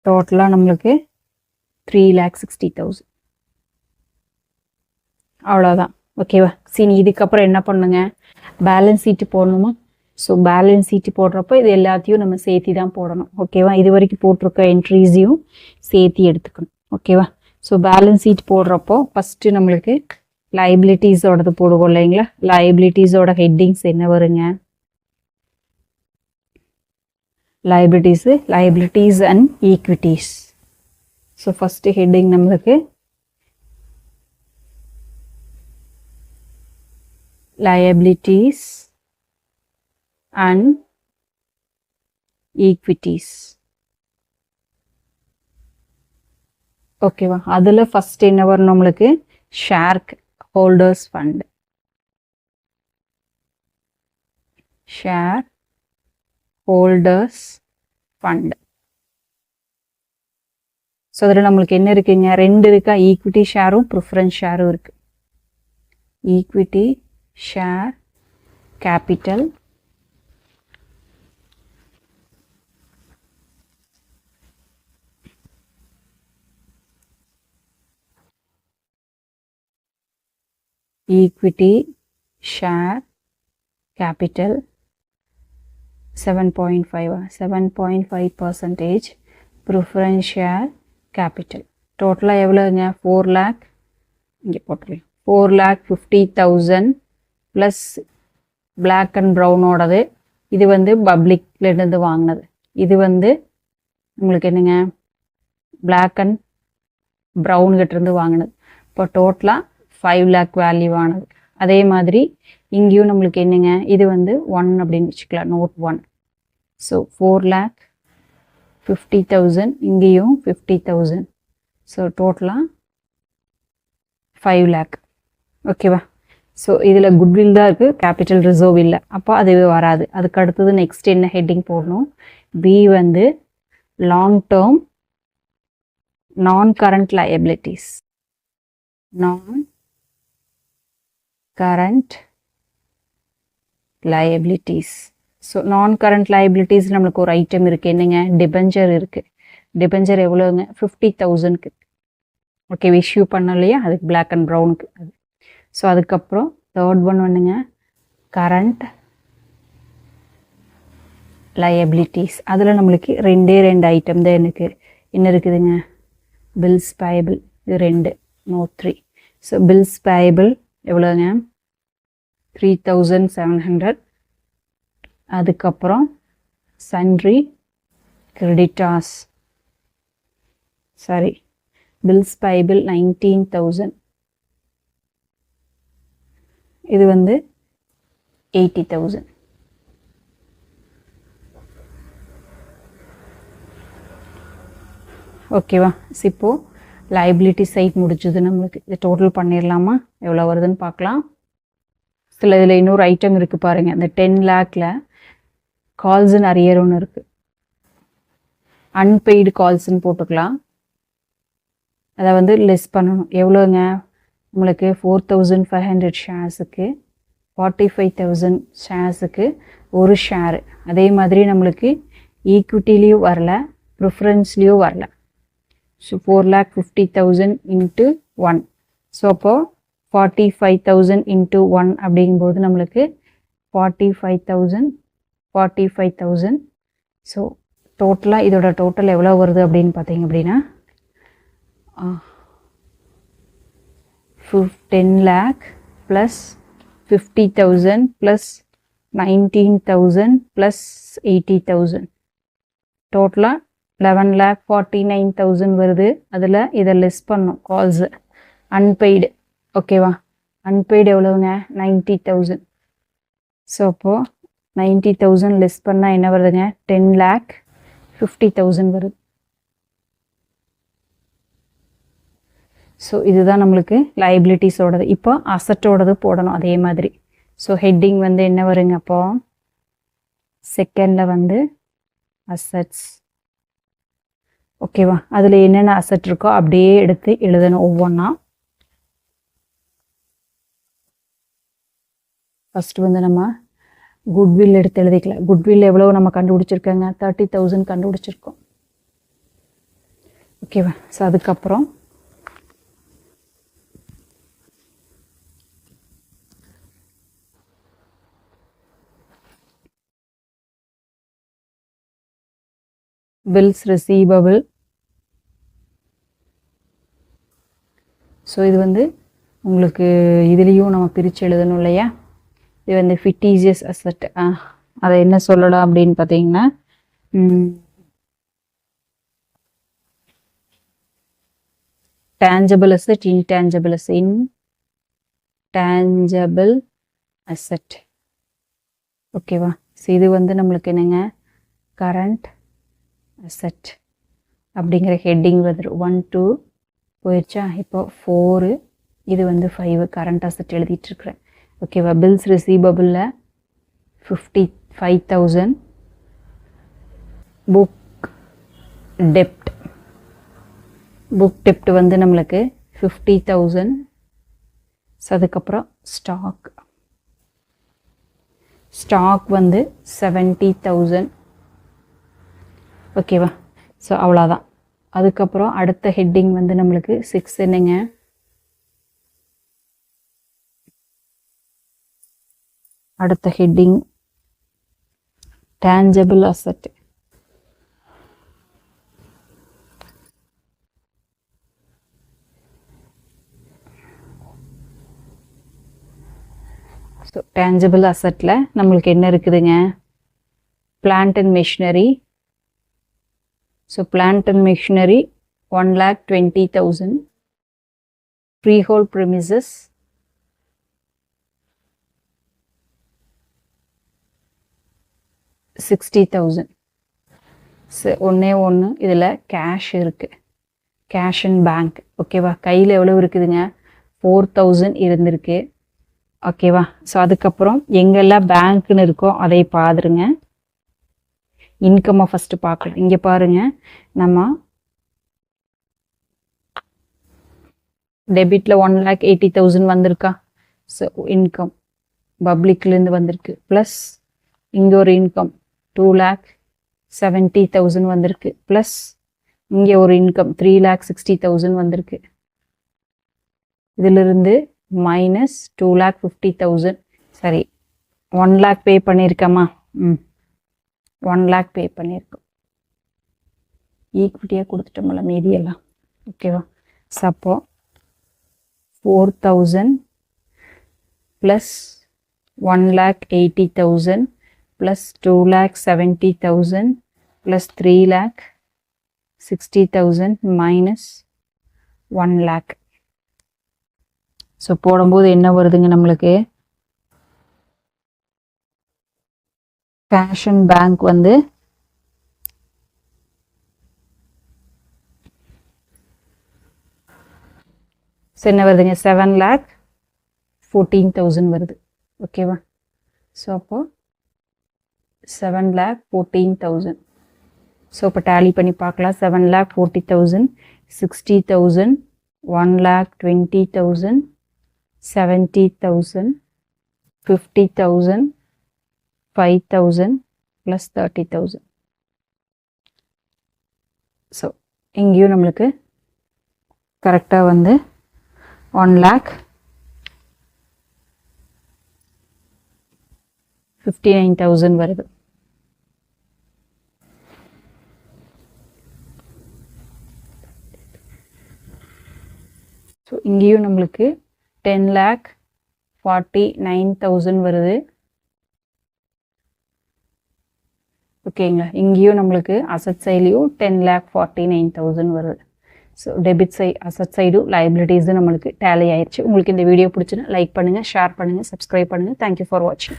டோட்டலாக நம்மளுக்கு 3,60,000. அவ்வளோதான். ஓகேவா? சரி, இதுக்கப்புறம் என்ன பண்ணுங்க, பேலன்ஸ் ஷீட்டு போடணுமா? ஸோ பேலன்ஸ் ஷீட்டு போடுறப்போ இது எல்லாத்தையும் நம்ம சேர்த்து தான் போடணும். ஓகேவா? இது வரைக்கும் போட்டிருக்க என்ட்ரிஸையும் சேர்த்து எடுத்துக்கணும். ஓகேவா? ஸோ பேலன்ஸ் ஷீட் போடுறப்போ ஃபஸ்ட்டு நம்மளுக்கு லைபிலிட்டிஸோடது போடுவோம் இல்லைங்களா? லைபிலிட்டிஸோட ஹெட்டிங்ஸ் என்ன வருங்க? liabilities and equities. So first heading நம்மளுக்கு liabilities and equities. ஓகேவா? அதில் ஃபர்ஸ்ட் என்ன வரும் நம்மளுக்கு? Share holders fund. Share holders fund. So அதில் நம்மளுக்கு என்ன இருக்குங்க? ரெண்டு இருக்கா, ஈக்விட்டி ஷேரும் ப்ரிஃபரன்ஸ் ஷேரும் இருக்கு. Equity share capital, equity share capital 7.5% preference share capital. டோட்டலாக எவ்வளோங்க? 4 lakh. இங்கே போட்டுருலாம் 4,50,000 ப்ளஸ் பிளாக் அண்ட் ப்ரௌனோடது. இது வந்து பப்ளிக்லேருந்து வாங்கினது. இது வந்து உங்களுக்கு என்னங்க? பிளாக் அண்ட் ப்ரௌன்கிட்டேருந்து வாங்கினது. இப்போ டோட்டலாக 5 lakh வேல்யூ ஆனது. அதே மாதிரி இங்கேயும் நம்மளுக்கு என்னங்க? இது வந்து 1 அப்படின்னு வச்சுக்கலாம், நோட் 1. ஸோ 4,50,000, இங்கேயும் 50,000. ஸோ டோட்டலாக 5 lakh. ஓகேவா? ஸோ இதில் குட்வில் தான் இருக்குது, கேபிட்டல் ரிசர்வ் இல்லை. அப்போ அது வராது. அதுக்கு அடுத்தது நெக்ஸ்ட் என்ன ஹெட்டிங் போடணும்? பி வந்து லாங் டேர்ம் நான் கரண்ட் லயபிலிட்டிஸ். நான் கரண்ட் liabilities. ஸோ நான் கரண்ட் liabilities நம்மளுக்கு ஒரு ஐட்டம் இருக்குது. என்னங்க? டிபெஞ்சர் இருக்குது. டிபெஞ்சர் எவ்வளோங்க? 50,000க்கு. ஓகே, இஷ்யூ பண்ண இல்லையா? அதுக்கு பிளாக் அண்ட் ப்ரௌனுக்கு அது. ஸோ அதுக்கப்புறம் தேர்ட் ஒன் வந்துங்க கரண்ட் liabilities. அதில் நம்மளுக்கு ரெண்டு ஐட்டம் தான் எனக்கு என்ன இருக்குதுங்க? Bills payable. இது 2, நோட் 3. ஸோ பில்ஸ் பேயபிள் எவ்வளோங்க? 3,700. அதுக்கப்புறம் sundry creditors, sorry, bills payable 19,000. இது வந்து 80,000. ஓகேவா? இப்போது லைபிலிட்டி சைட் முடிஞ்சது நம்மளுக்கு. இது டோட்டல் பண்ணிடலாமா? எவ்வளோ வருதுன்னு பார்க்கலாம். சில இதில் இன்னொரு ஐட்டம் இருக்குது பாருங்கள். இந்த 10 lakhல கால்ஸ் அண்ட் அரியர் ஒன்று இருக்குது. அன்பெய்டு கால்ஸ்ன்னு போட்டுக்கலாம். அதை வந்து லெஸ் பண்ணணும். எவ்வளோங்க? நம்மளுக்கு 4,500 ஷேர்ஸுக்கு 45,000 ஷேர்ஸுக்கு ஒரு ஷேரு. அதே மாதிரி நம்மளுக்கு ஈக்விட்டிலையும் வரல, ப்ரிஃபரன்ஸ்லேயும் வரல. So 4,50,000 into 1. ஸோ அப்போது 45,000 இன்ட்டு 1 அப்படிங்கும்போது நம்மளுக்கு 45,000. ஸோ டோட்டலாக இதோட டோட்டல் எவ்வளோ வருது அப்படின்னு பார்த்தீங்க அப்படின்னா 10 lakh ப்ளஸ் 50,000 ப்ளஸ் 19,000 ப்ளஸ் 80,000. டோட்டலாக 11,49,000 வருது. அதில் இதை லெஸ் பண்ணோம் கால்ஸு அன்பெய்டு. ஓகேவா? அன்பெய்டு எவ்வளோங்க? 90,000. ஸோ அப்போது 90,000 லெஸ் பண்ணால் என்ன வருதுங்க? 10,50,000 வருது. ஸோ இதுதான் நம்மளுக்கு லைபிலிட்டிஸோடது. இப்போ அசட்டோடது போடணும் அதே மாதிரி. ஸோ ஹெட்டிங் வந்து என்ன வருங்க? அப்போ செகண்டில் வந்து அசட்ஸ். ஓகேவா? அதில் என்னென்ன அசட் இருக்கோ அப்படியே எடுத்து எழுதணும் ஒவ்வொன்றா. ஃபஸ்ட்டு வந்து நம்ம குட்வில் எடுத்து எழுதிக்கலாம். குட்வில் எவ்வளோ நம்ம கண்டுபிடிச்சிருக்கோங்க, 30,000 கண்டுபிடிச்சிருக்கோம். ஓகேவா? ஸோ அதுக்கப்புறம் பில்ஸ் ரிசீவபிள். ஸோ இது வந்து உங்களுக்கு இதுலேயும் நம்ம பிரித்து எழுதணும் இல்லையா? இது வந்து ஃபிக்டிஷியஸ் அசட். அதை என்ன சொல்லலாம் அப்படின்னு பார்த்தீங்கன்னா, tangible asset, intangible asset. Intangible asset. ஓகேவா? ஸோ இது வந்து நம்மளுக்கு என்னங்க, கரண்ட் அசட் அப்படிங்கிற ஹெட்டிங் வருது. 1 2 போயிடுச்சா? இப்போ 4, இது வந்து 5 கரண்ட் அசட் எழுதிட்டுருக்குறேன். ஓகேவா? பில்ஸ் ரிசீவபிளில் 55,000. புக் டெப்ட். புக் டெப்ட் வந்து நம்மளுக்கு 50,000. ஸோ அதுக்கப்புறம் ஸ்டாக் வந்து 70,000. ஓகேவா? ஸோ அவ்வளோதான். அதுக்கப்புறம் அடுத்த ஹெட்டிங் வந்து நம்மளுக்கு 6 என்னங்க, அடுத்த heading tangible asset. So tangible assetல நம்மளுக்கு என்ன இருக்குதுங்க, plant and machinery. So plant and machinery 1,20,000. freehold premises 60,000. So ஒன்று இதில் கேஷ் இருக்குது, கேஷ் அண்ட் பேங்க். ஓகேவா? கையில் எவ்வளோ இருக்குதுங்க, 4,000 இருந்திருக்கு. ஓகேவா? ஸோ அதுக்கப்புறம் எங்கெல்லாம் பேங்க்குன்னு இருக்கோ அதை பாருங்க. இன்கம்மை ஃபஸ்ட்டு பார்க்கலாம். இங்கே பாருங்கள், நம்ம டெபிட்டில் 1,80,000 வந்திருக்கா? ஸோ இன்கம் பப்ளிக்லேருந்து வந்திருக்கு. ப்ளஸ் இங்கே ஒரு இன்கம் 2,70,000 வந்திருக்கு. ப்ளஸ் இங்கே ஒரு இன்கம் 3,60,000 வந்திருக்கு. இதிலிருந்து மைனஸ் 2,50,000. சரி, 1 lakh பே பண்ணியிருக்கோமா? 1 lakh பே பண்ணியிருக்கோம். ஈக்விட்டியாக கொடுத்துட்டோம்ல மீதியெல்லாம். ஓகேவா? ஸோ அப்போ 4,000 plus 1,80,000 plus 2,70,000 plus 3,60,000 minus 1 lakh. So போடும்போது என்ன வருதுங்க நம்மளுக்கு, கேஷ் அண்ட் பேங்க் வந்து என்ன வருதுங்க, 7,14,000 வருது. ஓகேவா? ஸோ அப்போ 7,14,000. ஸோ இப்போ டேலி பண்ணி பார்க்கலாம். 7,40,000, 60,000, 1,20,000, 70,000, 50,000, 5,000 ப்ளஸ் 30,000. ஸோ இங்கேயும் நம்மளுக்கு கரெக்டாக வந்து 1,59,000 வருது. ஸோ இங்கேயும் நம்மளுக்கு 10,49,000 வருது. ஓகேங்களா? இங்கேயும் நம்மளுக்கு அசட் சைட்லேயும் 10,49,000 வருது. ஸோ டெபிட் சைட், அசட் சைடும் லைபிலிட்டிஸும் நம்மளுக்கு டேலி ஆயிடுச்சு. உங்களுக்கு இந்த வீடியோ பிடிச்சுன்னா லைக் பண்ணுங்கள், ஷேர் பண்ணுங்கள், சப்ஸ்கிரைப் பண்ணுங்கள். தேங்க்யூ ஃபார் வாட்சிங்.